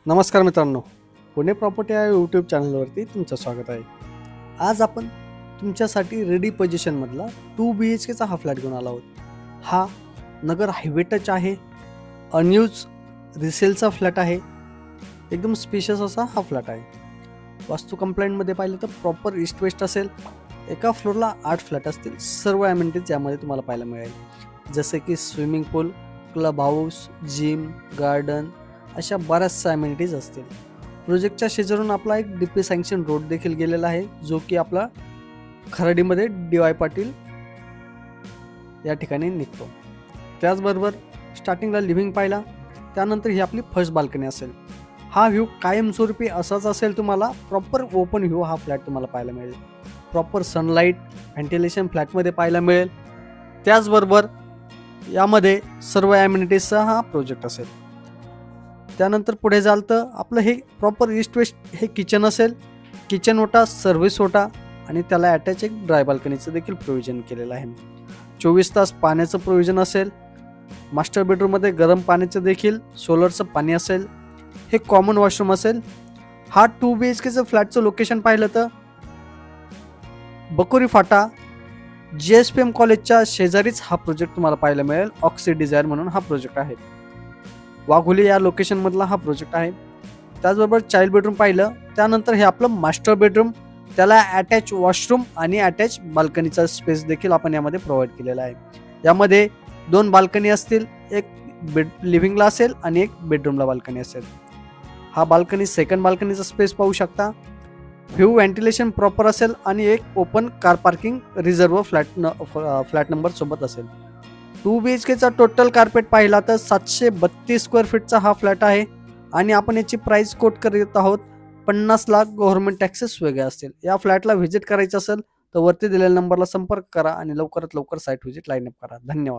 नमस्कार मित्रांनो, पुणे प्रॉपर्टी या यूट्यूब चॅनलवरती तुमचं स्वागत आहे. आज आपण तुमच्यासाठी रेडी पोझिशनमधला 2 BHKचा हा फ्लॅट घेऊन आलो आहोत. हा नगर हायवे टच आहे, अनयूज रिसेलचा फ्लॅट आहे. एकदम स्पेशियस असा हा फ्लॅट आहे. वास्तू कंप्लायंटमध्ये पाहिलं तर प्रॉपर ईस्ट वेस्ट असेल. एका फ्लोअरला 8 फ्लॅट असतील. सर्व ॲमेनिटीज यामध्ये तुम्हाला पाहायला मिळेल, जसे की स्विमिंग पूल, क्लब हाऊस, जिम, गार्डन अशा बऱ्याचशा ॲमेनिटीज असतील. प्रोजेक्टच्या शेजारून आपला एक DP सँक्शन रोड देखील गेलेला आहे, जो की आपला खराडीमध्ये DY पाटील या ठिकाणी निघतो. त्याचबरोबर स्टार्टिंगला लिव्हिंग पाहिला, त्यानंतर ही आपली फर्स्ट बाल्कनी असेल. हा व्ह्यू कायमस्वरूपी असाच असेल. तुम्हाला प्रॉपर ओपन व्ह्यू हा फ्लॅट तुम्हाला पाहायला मिळेल. प्रॉपर सनलाईट व्हेंटिलेशन फ्लॅटमध्ये पाहायला मिळेल. त्याचबरोबर यामध्ये सर्व ॲमेनिटीजचा हा प्रोजेक्ट असेल. त्यानंतर पुढे जाल तर आपलं हे प्रॉपर ईस्ट वेस्ट हे किचन असेल. किचन ओटा, सर्व्हिस ओटा आणि त्याला अटॅच एक ड्राय बाल्कनीचं देखील प्रोव्हिजन केलेलं आहे. 24 तास पाण्याचं प्रोव्हिजन असेल. मास्टर बेडरूममध्ये गरम पाण्याचं देखील सोलरचं पाणी असेल. हे कॉमन वॉशरूम असेल. हा 2 BHKचं फ्लॅटचं लोकेशन पाहिलं तर बकोरी फाटा JSPM कॉलेजच्या शेजारीच हा प्रोजेक्ट तुम्हाला पाहायला मिळेल. ऑक्सी डिझायर म्हणून हा प्रोजेक्ट आहे. वाघोली या लोकेशनमधला हा प्रोजेक्ट आहे. त्याचबरोबर चाइल्ड बेडरूम पाहिलं, त्यानंतर हे आपलं मास्टर बेडरूम, त्याला अटॅच वॉशरूम आणि अटॅच बाल्कनीचा स्पेस देखील आपण यामध्ये प्रोव्हाइड केलेला आहे. यामध्ये 2 बाल्कनी असतील. एक लिव्हिंगला असेल आणि एक बेडरूमला बाल्कनी असेल. हा बाल्कनी सेकंड बाल्कनीचा स्पेस पाहू शकता. व्ह्यू व्हेंटिलेशन प्रॉपर असेल आणि एक open car parking reserve flat number सोबत असेल. 2 BHKचा टोटल कार्पेट पाहिला तर 732 स्क्वेअर फीटचा हा फ्लॅट आहे आणि आपण याची प्राइस कोट करत आहोत 50 लाख. गव्हर्नमेंट टॅक्सेस वेगळे असतील. या फ्लॅटला व्हिजिट करायचं असेल तर वरती दिलेल्या नंबरला संपर्क करा आणि लवकरात लवकर साईट व्हिजिट लाईन अप करा. धन्यवाद.